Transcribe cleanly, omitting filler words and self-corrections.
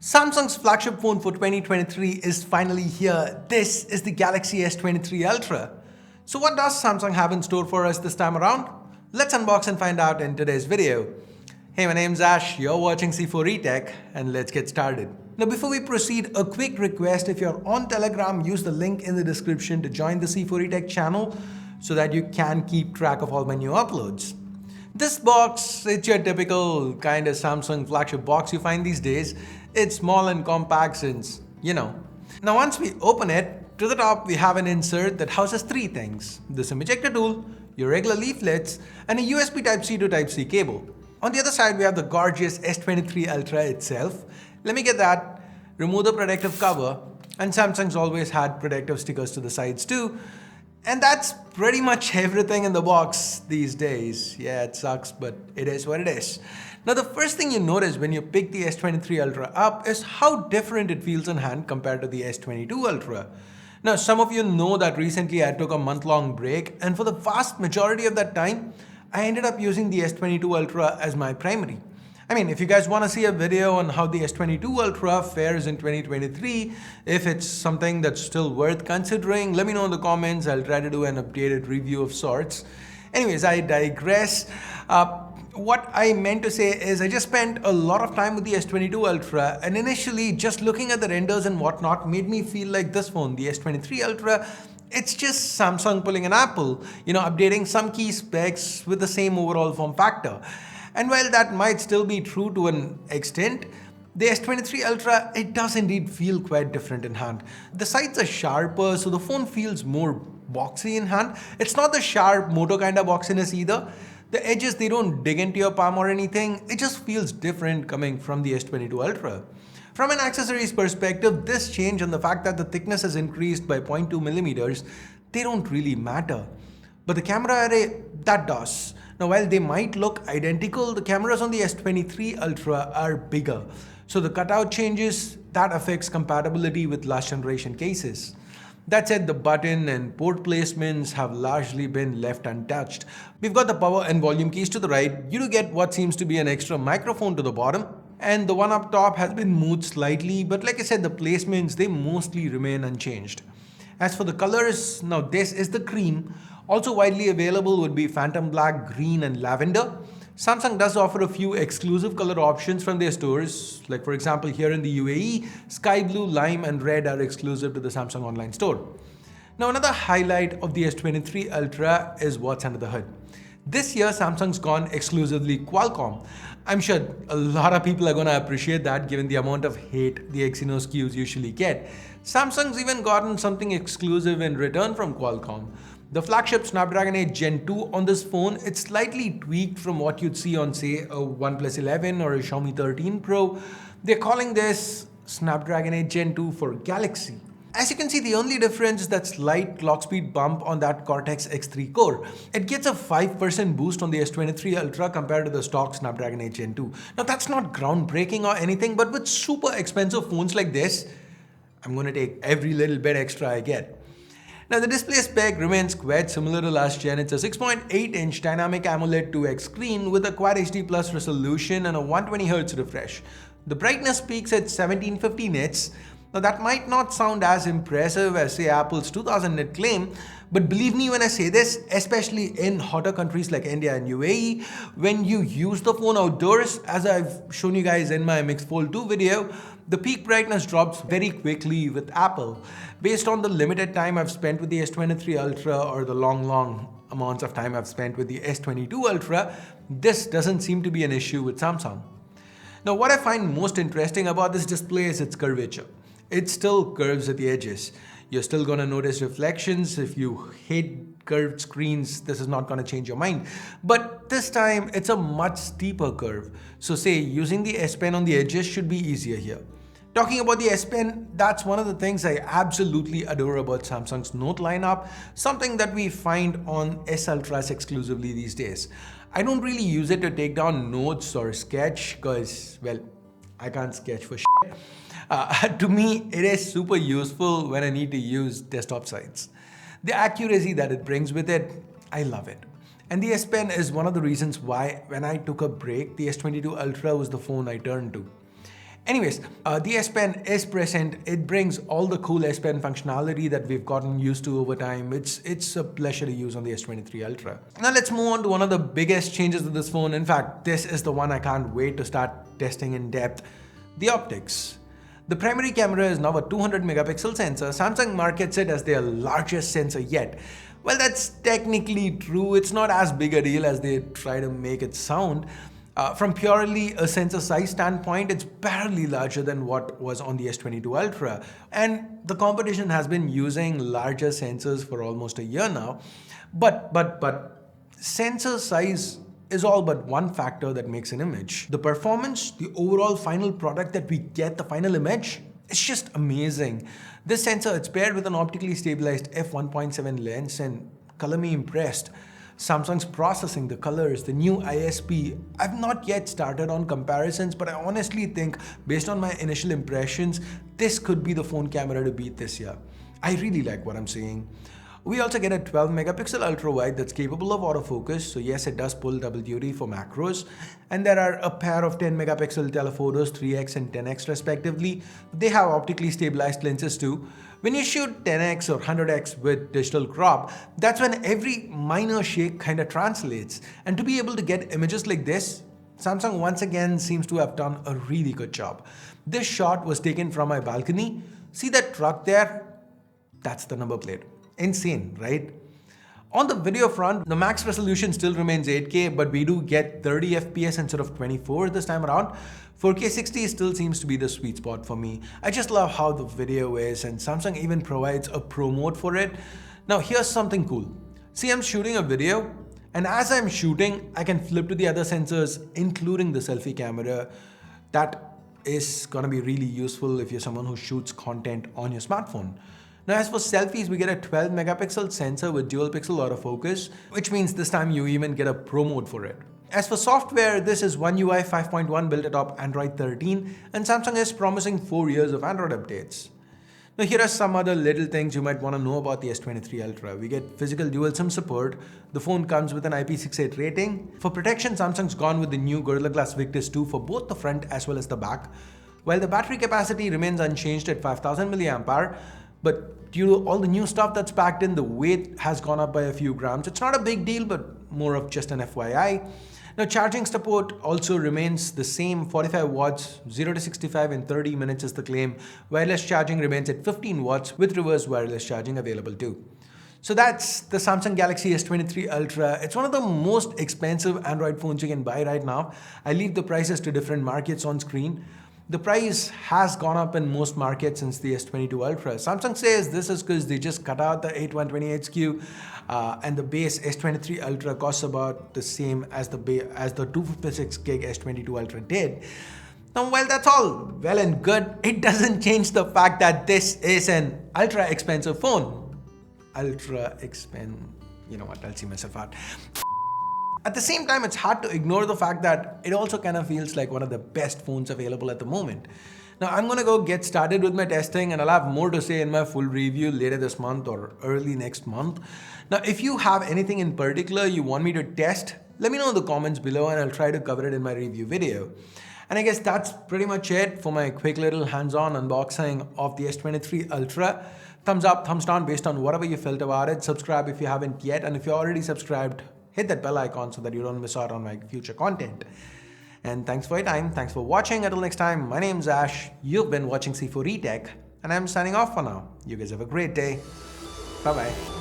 Samsung's flagship phone for 2023 is finally here. This is the Galaxy S23 Ultra. So what does Samsung have in store for us this time around? Let's unbox and find out in today's video. Hey, my name's Ash, you're watching C4E Tech, and let's get started. Now before we proceed, a quick request: if you're on Telegram, use the link in the description to join the C4E Tech channel so that you can keep track of all my new uploads. This box, it's your typical kind of Samsung flagship box you find these days. It's small and compact since, you know. Now once we open it, to the top we have an insert that houses three things: the SIM ejector tool, your regular leaflets, and a USB Type-C to Type-C cable. On the other side we have the gorgeous S23 Ultra itself. Let me get that, remove the protective cover, and Samsung's always had protective stickers to the sides too. And that's pretty much everything in the box these days. Yeah, it sucks, but it is what it is. Now, the first thing you notice when you pick the S23 Ultra up is how different it feels in hand compared to the S22 Ultra. Now, some of you know that recently I took a month-long break, and for the vast majority of that time, I ended up using the S22 Ultra as my primary. I mean, if you guys want to see a video on how the S22 Ultra fares in 2023, if it's something that's still worth considering, let me know in the comments. I'll try to do an updated review of sorts. Anyways, I digress. What I meant to say is I just spent a lot of time with the S22 Ultra, and initially just looking at the renders and whatnot made me feel like this phone, the S23 Ultra, it's just Samsung pulling an Apple, updating some key specs with the same overall form factor. And while that might still be true to an extent, the S23 Ultra, it does indeed feel quite different in hand. The sides are sharper, so the phone feels more boxy in hand. It's not the sharp Moto kind of boxiness either. The edges, they don't dig into your palm or anything. It just feels different coming from the S22 Ultra. From an accessories perspective, this change and the fact that the thickness has increased by 0.2 millimeters, they don't really matter. But the camera array, that does. Now, while they might look identical, the cameras on the S23 Ultra are bigger. So the cutout changes, that affects compatibility with last generation cases. That said, the button and port placements have largely been left untouched. We've got the power and volume keys to the right. You do get what seems to be an extra microphone to the bottom. And the one up top has been moved slightly, but like I said, the placements, they mostly remain unchanged. As for the colors, now this is the cream. Also widely available would be Phantom Black, Green, and Lavender. Samsung does offer a few exclusive color options from their stores. Like for example, here in the UAE, Sky Blue, Lime, and Red are exclusive to the Samsung online store. Now another highlight of the S23 Ultra is what's under the hood. This year, Samsung's gone exclusively Qualcomm. I'm sure a lot of people are going to appreciate that given the amount of hate the Exynos SKUs usually get. Samsung's even gotten something exclusive in return from Qualcomm. The flagship Snapdragon 8 Gen 2 on this phone, it's slightly tweaked from what you'd see on say a OnePlus 11 or a Xiaomi 13 Pro. They're calling this Snapdragon 8 Gen 2 for Galaxy. As you can see, the only difference is that slight clock speed bump on that Cortex X3 core. It gets a 5% boost on the S23 Ultra compared to the stock Snapdragon 8 Gen 2. Now that's not groundbreaking or anything, but with super expensive phones like this, I'm going to take every little bit extra I get. Now the display spec remains quite similar to last gen. It's a 6.8-inch dynamic AMOLED 2X screen with a Quad HD Plus resolution and a 120Hz refresh. The brightness peaks at 1750 nits. Now that might not sound as impressive as say Apple's 2000 nit claim, but believe me when I say this, especially in hotter countries like India and UAE, when you use the phone outdoors, as I've shown you guys in my Mix Fold 2 video, the peak brightness drops very quickly with Apple. Based on the limited time I've spent with the S23 Ultra or the long amounts of time I've spent with the S22 Ultra, this doesn't seem to be an issue with Samsung. Now what I find most interesting about this display is its curvature. It still curves at the edges. You're still going to notice reflections. If you hate curved screens, this is not going to change your mind. But this time, it's a much steeper curve. So say using the S Pen on the edges should be easier here. Talking about the S Pen, that's one of the things I absolutely adore about Samsung's Note lineup, something that we find on S Ultras exclusively these days. I don't really use it to take down notes or sketch because, well, I can't sketch for shit. To me, it is super useful when I need to use desktop sites. The accuracy that it brings with it, I love it. And the S Pen is one of the reasons why when I took a break, the S22 Ultra was the phone I turned to. Anyways, the S Pen is present. It brings all the cool S Pen functionality that we've gotten used to over time. It's a pleasure to use on the S23 Ultra. Now let's move on to one of the biggest changes of this phone. In fact, this is the one I can't wait to start testing in depth. The optics. The primary camera is now a 200 megapixel sensor. Samsung markets it as their largest sensor yet. Well, that's technically true. It's not as big a deal as they try to make it sound. From purely a sensor size standpoint, it's barely larger than what was on the S22 Ultra. And the competition has been using larger sensors for almost a year now. But sensor size is all but one factor that makes an image. The performance, the overall final product that we get, the final image, it's just amazing. This sensor, it's paired with an optically stabilized f1.7 lens, and color me impressed. Samsung's processing, the colors, the new ISP. I've not yet started on comparisons, but I honestly think, based on my initial impressions, this could be the phone camera to beat this year. I really like what I'm seeing. We also get a 12 megapixel ultra wide that's capable of autofocus. So yes, it does pull double duty for macros. And there are a pair of 10 megapixel telephotos, 3x and 10x respectively. They have optically stabilized lenses too. When you shoot 10x or 100x with digital crop, that's when every minor shake kind of translates. And to be able to get images like this, Samsung once again seems to have done a really good job. This shot was taken from my balcony. See that truck there? That's the number plate. Insane, right? On the video front, the max resolution still remains 8K, but we do get 30 FPS instead of 24 this time around. 4K 60 still seems to be the sweet spot for me. I just love how the video is, and Samsung even provides a pro mode for it. Now here's something cool. See, I'm shooting a video, and as I'm shooting, I can flip to the other sensors, including the selfie camera. That is gonna be really useful if you're someone who shoots content on your smartphone. Now as for selfies, we get a 12 megapixel sensor with dual pixel autofocus, which means this time you even get a pro mode for it. As for software, this is One UI 5.1 built atop Android 13, and Samsung is promising 4 years of Android updates. Now here are some other little things you might want to know about the S23 Ultra. We get physical dual SIM support. The phone comes with an IP68 rating. For protection, Samsung's gone with the new Gorilla Glass Victus 2 for both the front as well as the back. While the battery capacity remains unchanged at 5000 mAh, but due to all the new stuff that's packed in, the weight has gone up by a few grams. It's not a big deal, but more of just an FYI. Now charging support also remains the same, 45 watts, 0 to 65 in 30 minutes is the claim. Wireless charging remains at 15 watts with reverse wireless charging available too. So that's the Samsung Galaxy S23 Ultra. It's one of the most expensive Android phones you can buy right now. I leave the prices to different markets on screen. The price has gone up in most markets since the S22 Ultra. Samsung says this is because they just cut out the 8128 SKU and the base S23 Ultra costs about the same as the 256 gig S22 Ultra did. Now, while that's all well and good, it doesn't change the fact that this is an ultra expensive phone. You know what, I'll see myself out. At the same time, it's hard to ignore the fact that it also kind of feels like one of the best phones available at the moment. Now, I'm gonna go get started with my testing, and I'll have more to say in my full review later this month or early next month. Now, if you have anything in particular you want me to test, let me know in the comments below and I'll try to cover it in my review video. And I guess that's pretty much it for my quick little hands-on unboxing of the S23 Ultra. Thumbs up, thumbs down based on whatever you felt about it. Subscribe if you haven't yet, and if you're already subscribed, hit that bell icon so that you don't miss out on my future content. And thanks for your time. Thanks for watching. Until next time, my name's Ash. You've been watching C4E Tech, and I'm signing off for now. You guys have a great day. Bye-bye.